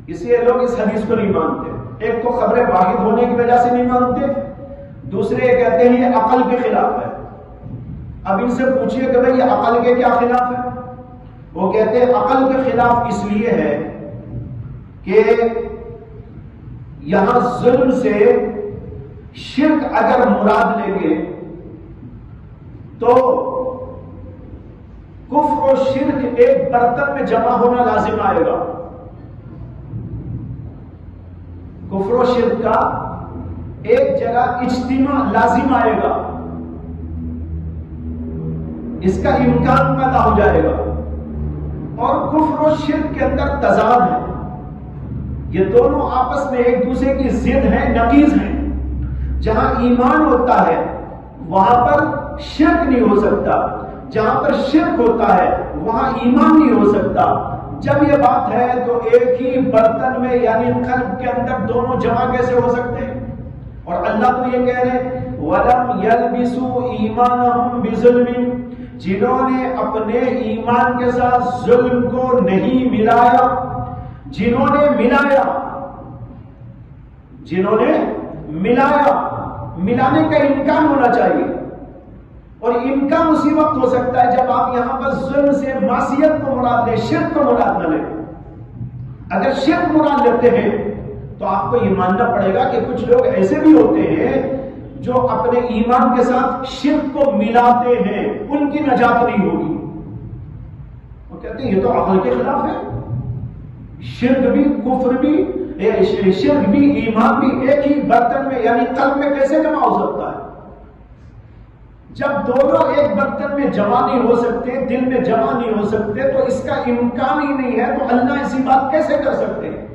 اس لیے لوگ اس حدیث کو نہیں مانتے. ایک تو خبر واحد ہونے کی وجہ سے نہیں مانتے، دوسرے یہ کہتے ہیں یہ عقل کے خلاف ہے. اب ان سے پوچھئے کہ بھئی یہ عقل کے کیا خلاف ہے؟ وہ کہتے ہیں عقل کے خلاف اس لیے ہے کہ یہاں ظلم سے شرک اگر مراد لیں گے تو کفر و شرک ایک برتن میں جمع ہونا لازم آئے گا. کفر و شرک کا ایک جگہ اجتماع لازم آئے گا، اس کا امکان پیدا ہو جائے گا. اور کفر و شرک کے اندر تضاد ہے، یہ دونوں آپس میں ایک دوسرے کی ضد ہیں، نقیض ہیں. جہاں ایمان ہوتا ہے وہاں پر شرک نہیں ہو سکتا، جہاں پر شرک ہوتا ہے وہاں ایمان نہیں ہو سکتا. جب یہ بات ہے تو ایک ہی برتن میں یعنی قلب کے اندر دونوں جمع کیسے ہو سکتے ہیں؟ اور اللہ تو یہ کہہ رہے وَلَمْ يَلْبِسُوا إِيمَانَهُمْ بِظُلْمٍ، جنہوں نے اپنے ایمان کے ساتھ ظلم کو نہیں ملایا. جنہوں نے ملایا، جنہوں نے ملایا، ملانے کا امکان ہونا چاہیے. اور امکان اسی وقت ہو سکتا ہے جب آپ یہاں پر ظلم سے معصیت کو مراد لیں، شرک کو مراد نہ لیں. اگر شرک مراد لیتے ہیں تو آپ کو یہ ماننا پڑے گا کہ کچھ لوگ ایسے بھی ہوتے ہیں جو اپنے ایمان کے ساتھ شرک کو ملاتے ہیں، ان کی نجات نہیں ہوگی. وہ کہتے ہیں یہ تو عقل کے خلاف ہے. شرک بھی، کفر بھی، شرک بھی، ایمان بھی ایک ہی برتن میں یعنی قلب میں کیسے جمع ہو سکتا ہے؟ جب دونوں ایک برتن میں جمع نہیں ہو سکتے، دل میں جمع نہیں ہو سکتے، تو اس کا امکان ہی نہیں ہے. تو اللہ ایسی بات کیسے کر سکتے ہیں؟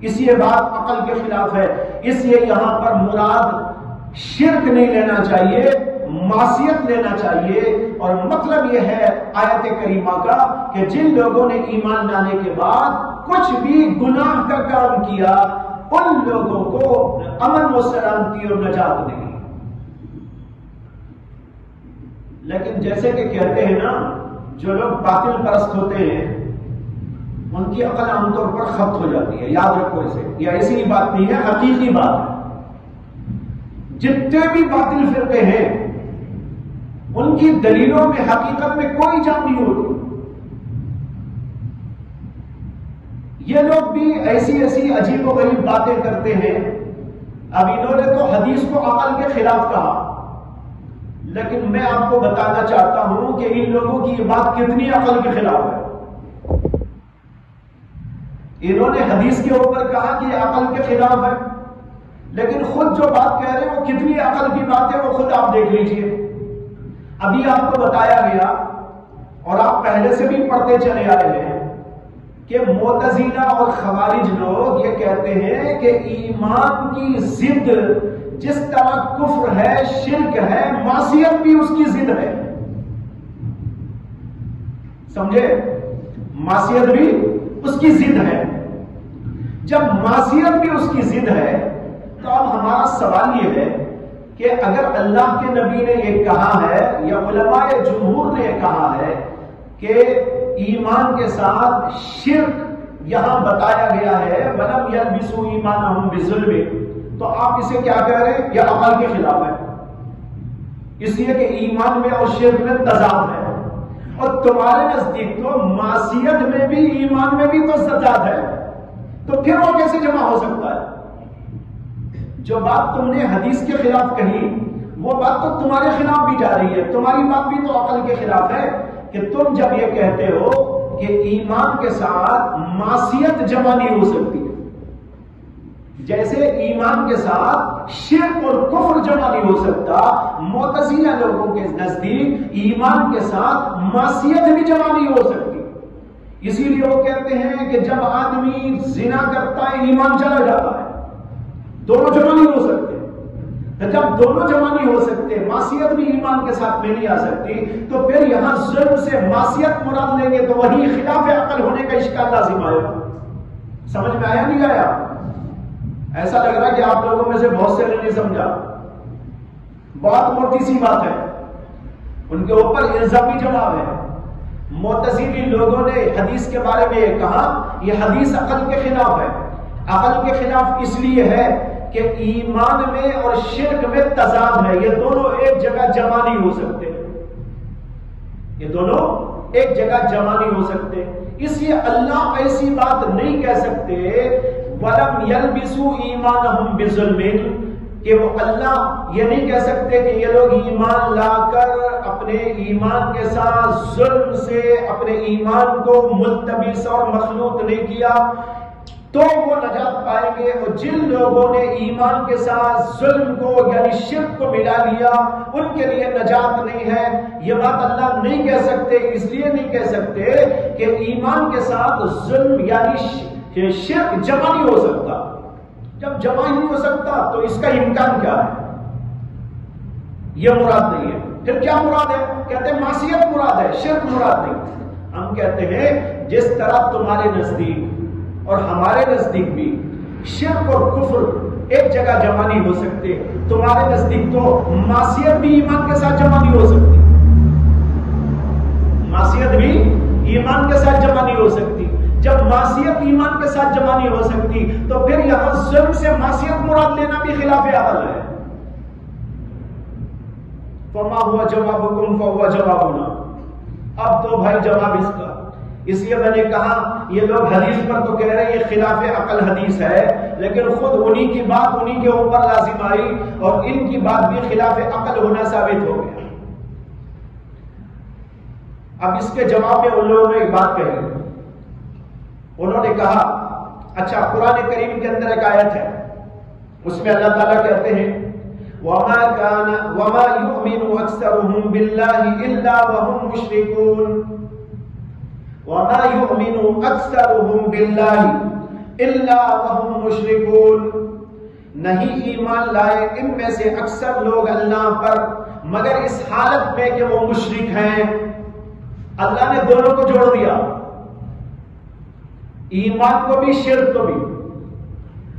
اس لیے بات عقل کے خلاف ہے. اس لیے یہاں پر مراد شرک نہیں لینا چاہیے، معصیت لینا چاہیے. اور مطلب یہ ہے آیت کریمہ کا کہ جن لوگوں نے ایمان لانے کے بعد کچھ بھی گناہ کا کام کیا ان لوگوں کو امن و سلامتی اور نجات نہیں. لیکن جیسے کہ کہتے ہیں نا جو لوگ باطل پرست ہوتے ہیں ان کی عقل عام طور پر خبت ہو جاتی ہے. یاد رکھو اسے, یہ ایسی بات نہیں ہے, حقیقی بات ہے. جتنے بھی باطل فرقے ہیں ان کی دلیلوں میں حقیقت میں کوئی جان نہیں ہوتی. یہ لوگ بھی ایسی ایسی عجیب و غریب باتیں کرتے ہیں. اب انہوں نے تو حدیث کو عقل کے خلاف کہا, لیکن میں آپ کو بتانا چاہتا ہوں کہ ان لوگوں کی یہ بات کتنی عقل کے خلاف ہے. انہوں نے حدیث کے اوپر کہا کہ یہ عقل کے خلاف ہے, لیکن خود جو بات کہہ رہے ہیں وہ کتنی عقل کی بات ہے وہ خود آپ دیکھ لیجئے. ابھی آپ کو بتایا گیا اور آپ پہلے سے بھی پڑھتے چلے آئے ہیں کہ معتزلہ اور خوارج لوگ یہ کہتے ہیں کہ ایمان کی ضد جس طرح کفر ہے, شرک ہے, معصیت بھی اس کی ضد ہے. سمجھے؟ معصیت بھی اس کی ضد ہے. جب معصیت بھی اس کی ضد ہے تو اب ہمارا سوال یہ ہے کہ اگر اللہ کے نبی نے یہ کہا ہے یا علماء جمہور نے یہ کہا ہے کہ ایمان کے ساتھ شرک یہاں بتایا گیا ہے وَلَمْ يَلْبِسُوا إِيمَانَهُمْ بِظُلْمٍ, تو آپ اسے کیا کہہ رہے ہیں؟ یہ عقل کے خلاف ہے. اس لیے کہ ایمان میں اور شرک میں تضاد ہے, اور تمہارے نزدیک تو معصیت میں بھی ایمان میں بھی تو تضاد ہے, تو پھر وہ کیسے جمع ہو سکتا ہے؟ جو بات تم نے حدیث کے خلاف کہی وہ بات تو تمہارے خلاف بھی جا رہی ہے. تمہاری بات بھی تو عقل کے خلاف ہے کہ تم جب یہ کہتے ہو کہ ایمان کے ساتھ معصیت جمع نہیں ہو سکتی, جیسے ایمان کے ساتھ شرک اور کفر جمع نہیں ہو سکتا, معتزلہ لوگوں کے نزدیک ایمان کے ساتھ معصیت بھی جمع نہیں ہو سکتی. اسی لیے وہ کہتے ہیں کہ جب آدمی زنا کرتا ہے ایمان چلا جاتا ہے, دونوں جمع نہیں ہو سکتے. جب دونوں جمع نہیں ہو سکتے, معصیت بھی ایمان کے ساتھ میں نہیں آ سکتی, تو پھر یہاں ظلم سے معصیت مراد لیں گے تو وہی خلاف عقل ہونے کا اشکال لازم آئے گا. سمجھ میں آیا نہیں آیا؟ ایسا لگ رہا کہ آپ لوگوں میں سے بہت سے نے نہیں سمجھا. بہت موٹی سی بات ہے, ان کے اوپر الزامی جواب ہے. معتزلی لوگوں نے حدیث کے بارے میں یہ کہا یہ حدیث عقل کے خلاف ہے. عقل کے خلاف اس لیے ہے کہ ایمان میں اور شرک میں تضاد ہے, یہ دونوں ایک جگہ جمع نہیں ہو سکتے. یہ دونوں ایک جگہ جمع نہیں ہو سکتے. اس لیے اللہ ایسی بات نہیں کہہ سکتے وَلَمْ يَلْبِسُوا إِيمَانَهُمْ بِظُلْمٍ, کہ وہ اللہ یہ نہیں کہہ سکتے کہ یہ لوگ ایمان لا کر اپنے ایمان کے ساتھ ظلم سے اپنے ایمان کو ملتبس اور مخلوط نہیں کیا تو وہ نجات پائیں گے. اور جن لوگوں نے ایمان کے ساتھ ظلم کو یعنی شرک کو ملا لیا ان کے لیے نجات نہیں ہے. یہ بات اللہ نہیں کہہ سکتے. اس لیے نہیں کہہ سکتے کہ ایمان کے ساتھ ظلم یعنی شرک جمع نہیں ہو سکتا. جب جمع ہی نہیں ہو سکتا تو اس کا امکان کیا ہے؟ یہ مراد نہیں ہے. پھر کیا مراد ہے؟ کہتے ہیں معصیت مراد ہے, شرک مراد نہیں. ہم کہتے ہیں جس طرح تمہارے نزدیک اور ہمارے نزدیک بھی شرک اور کفر ایک جگہ جمع نہیں ہو سکتے, تمہارے نزدیک تو معصیت بھی ایمان کے ساتھ جمع نہیں ہو سکتی. معصیت بھی ایمان کے ساتھ جمع نہیں ہو سکتی. جب معصیت ایمان کے ساتھ جمع نہیں ہو سکتی تو پھر یہاں ظلم سے معصیت مراد لینا بھی خلاف عقل ہے. فما ہوا جوابکم فہو جوابنا. اب تو بھائی جواب اس کا. اس لیے میں نے کہا یہ لوگ حدیث پر تو کہہ رہے ہیں یہ خلاف عقل حدیث ہے, لیکن خود انہی کی بات انہی کے اوپر لازم آئی اور ان کی بات بھی خلاف عقل ہونا ثابت ہو گیا. اب اس کے جواب میں ان لوگوں نے ایک بات کہی. انہوں نے کہا اچھا قرآن کریم کے اندر ایک آیت ہے اس میں اللہ تعالیٰ کہتے ہیں وَمَا يُؤْمِنُ أَكْثَرُهُمْ بِاللَّهِ إِلَّا وَهُمْ مُشْرِكُونَ. وَمَا يُؤْمِنُ أَكْثَرُهُمْ بِاللَّهِ إِلَّا وَهُمْ مُشْرِكُونَ. نہیں ایمان لائے ان میں سے اکثر لوگ اللہ پر مگر اس حالت میں کہ وہ مشرک ہیں. اللہ نے دونوں کو جوڑ دیا, ایمان کو بھی شرک کو بھی.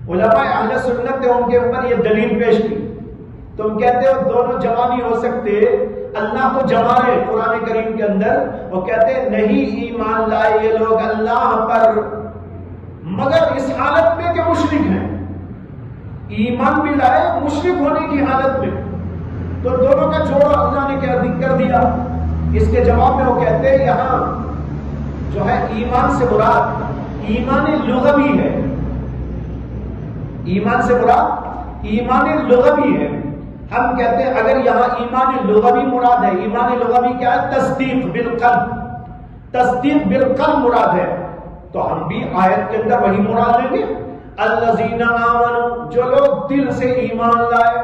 علماء اہل سنت نے ان کے اوپر یہ دلیل پیش کی. تم کہتے ہو دونوں جمع نہیں ہو سکتے, اللہ کو جما رہے قرآن کریم کے اندر، وہ کہتے ہیں نہیں ایمان لائے یہ لوگ اللہ پر مگر اس حالت میں کہ مشرک ہیں، ایمان بھی لائے مشرک ہونے کی حالت میں، تو دونوں کا جوڑا اللہ نے کر دیا۔ اس کے جواب میں وہ کہتے ہیں یہاں جو ہے ایمان سے مراد ایمان لغوی ہے، ایمان سے مراد ایمان لغوی ہے۔ ہم کہتے ہیں اگر یہاں ایمان لغوی مراد ہے، ایمان لغوی کیا ہے؟ تصدیق بالقلب، تصدیق بالقلب مراد ہے، تو ہم بھی آیت کے اندر وہی مراد لیں گے، الذین آمنوا، جو لوگ دل سے ایمان لائے،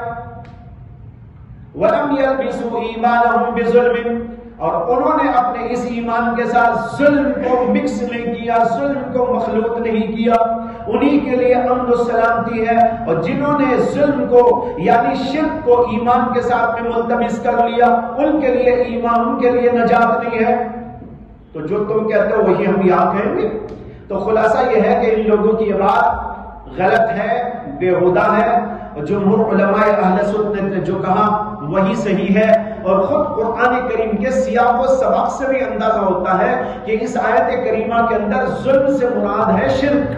ولم یلبسوا ایمانہم بظلم، اور انہوں نے اپنے اس ایمان کے ساتھ ظلم کو مکس نہیں کیا، ظلم کو مخلوط نہیں کیا، انہی کے لیے امن و سلامتی ہے۔ اور جنہوں نے ظلم کو یعنی شرک کو ایمان کے ساتھ میں ملتبس کر لیا، ان کے لیے ایمان، ان کے لیے نجات نہیں ہے۔ تو جو تم کہتے ہو وہی ہم یہاں کہیں گے۔ تو خلاصہ یہ ہے کہ ان لوگوں کی یہ بات غلط ہے، بےہودہ ہے، اور جمہور علماء اہل سنت نے جو کہا وہی صحیح ہے، اور خود قرآن کریم کے سیاق و سباق سے بھی اندازہ ہوتا ہے کہ اس آیت کریمہ کے اندر ظلم سے مراد ہے شرک،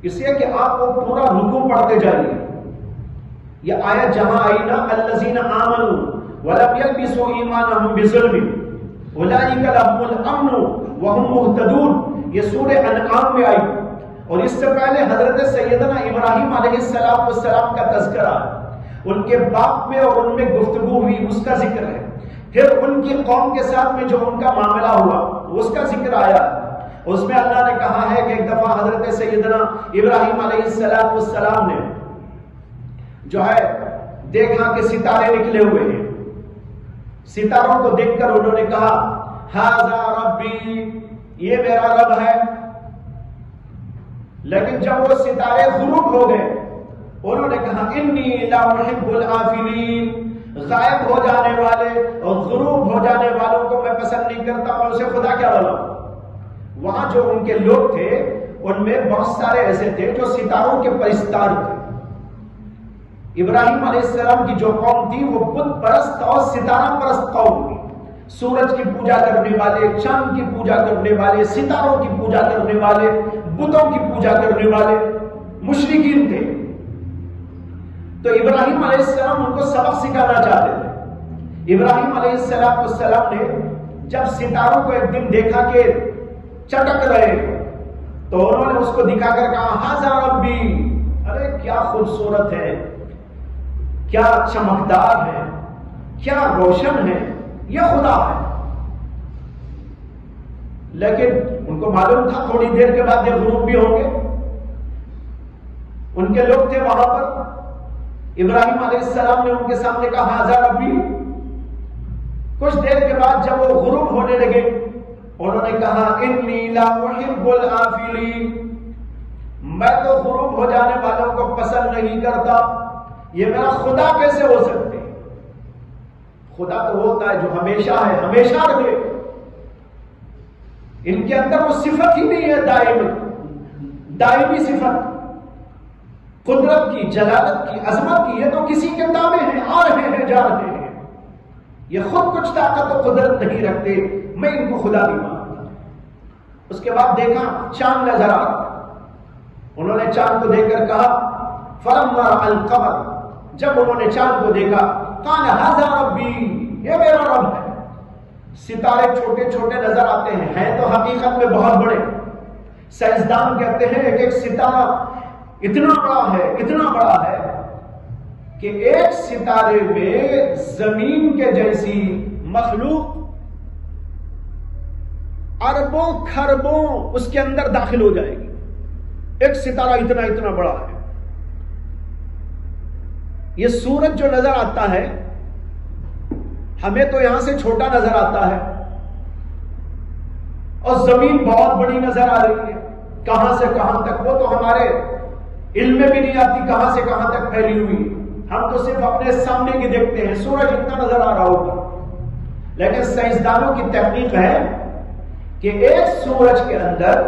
اس لیے کہ آپ وہ پورا رکوع پڑھتے جائیے۔ یہ آیت جہاں آئی نا الذین آمنوا ولم یلبسوا ایمانہم بظلم اولئک لہم الامن وہم مہتدون، یہ سورہ انعام میں آئی، اور اس سے پہلے حضرت سیدنا ابراہیم علیہ السلام کا تذکرہ، ان کے باپ میں اور ان میں گفتگو ہوئی اس کا ذکر ہے، پھر ان کی قوم کے ساتھ میں جو ان کا معاملہ ہوا اس کا ذکر آیا، اس میں اللہ نے کہا ہے کہ ایک دفعہ حضرت سیدنا ابراہیم علیہ السلام نے جو ہے دیکھا کہ ستارے نکلے ہوئے ہیں، ستاروں کو دیکھ کر انہوں نے کہا ھذا ربی، یہ میرا رب ہے، لیکن جب وہ ستارے غروب ہو گئے انہوں نے کہا انی لا احب الآفلین، غائب ہو جانے والے اور غروب ہو جانے والوں کو میں پسند نہیں کرتا، میں اسے خدا کیا بناؤں۔ وہاں جو ان کے لوگ تھے ان میں بہت سارے ایسے تھے جو ستاروں کے پرستار تھے۔ ابراہیم علیہ السلام کی جو قوم تھی وہ بت پرست اور ستارہ پرست قوم تھی، سورج کی پوجا کرنے والے، چاند کی پوجا کرنے والے، ستاروں کی پوجا کرنے والے، بتوں کی پوجا کرنے والے مشرکین تھے۔ تو ابراہیم علیہ السلام ان کو سبق سکھانا چاہتے تھے۔ ابراہیم علیہ السلام نے جب ستاروں کو ایک دن دیکھا کہ چٹک رہے تو انہوں نے اس کو دکھا کر کہا ھذا ربی، ارے کیا خوبصورت ہے، کیا چمکدار ہے، کیا روشن ہے، یہ خدا ہے۔ لیکن ان کو معلوم تھا تھوڑی دیر کے بعد یہ غروب بھی ہوں گے، ان کے لوگ تھے وہاں پر۔ ابراہیم علیہ السلام نے ان کے سامنے کہا ھذا ربی، کچھ دیر کے بعد جب وہ غروب ہونے لگے انہوں نے کہا انی لا احب الآفلین، میں تو غروب ہو جانے والوں کو پسند نہیں کرتا، یہ میرا خدا کیسے ہو سکتے؟ خدا تو ہوتا ہے جو ہمیشہ ہے، ہمیشہ رہے، ان کے اندر وہ صفت ہی نہیں ہے دائمی صفت، قدرت کی، جلالت کی، عظمت کی، یہ تو کسی کے تابع ہیں، آ رہے ہیں جا رہے ہیں، یہ خود کچھ طاقت و قدرت نہیں رکھتے، میں ان کو خدا نہیں مانتا۔ اس کے بعد دیکھا چاند نظر آ رہا، انہوں نے چاند کو دیکھ کر کہا فلما رأى القمر، جب انہوں نے چاند کو دیکھا قال ھذا ربی، یہ میرا رب ہے۔ ستارے چھوٹے چھوٹے نظر آتے ہیں تو حقیقت میں بہت بڑے، سائنسدان کہتے ہیں ایک ایک ستارہ اتنا بڑا ہے کہ ایک ستارے میں زمین کے جیسی مخلوق اربوں کھربوں اس کے اندر داخل ہو جائے گی، ایک ستارہ اتنا بڑا ہے۔ یہ سورج جو نظر آتا ہے ہمیں تو یہاں سے چھوٹا نظر آتا ہے، اور زمین بہت بڑی نظر آ رہی ہے، کہاں سے کہاں تک، وہ تو ہمارے علم میں بھی نہیں آتی کہاں سے کہاں تک پھیلی ہوئی، ہم تو صرف اپنے سامنے کی دیکھتے ہیں، سورج اتنا نظر آ رہا ہوگا، لیکن سائنسدانوں کی تحقیق ہے کہ ایک سورج کے اندر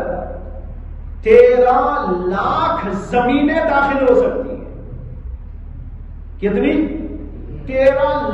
13 لاکھ زمینیں داخل ہو سکتی ہیں۔ کتنی؟ 13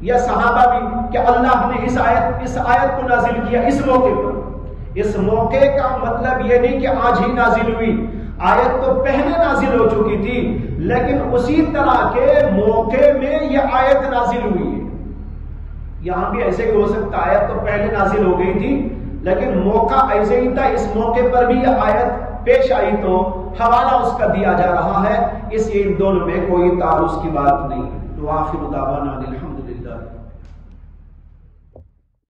یا صحابہ بھی کہ اللہ نے اس آیت کو نازل کیا اس موقع پر، اس موقع کا مطلب یہ نہیں کہ آج ہی نازل ہوئی، آیت تو پہلے نازل ہو چکی تھی، لیکن اسی طرح کے موقع میں یہ آیت نازل ہوئی ہے۔ یہاں بھی ایسے ہی ہو سکتا، آیت تو پہلے نازل ہو گئی تھی لیکن موقع ایسے ہی تھا، اس موقع پر بھی یہ آیت پیش آئی تو حوالہ اس کا دیا جا رہا ہے، اس ان دونوں میں کوئی تعارض کی بات نہیں۔ وآخر دعوانا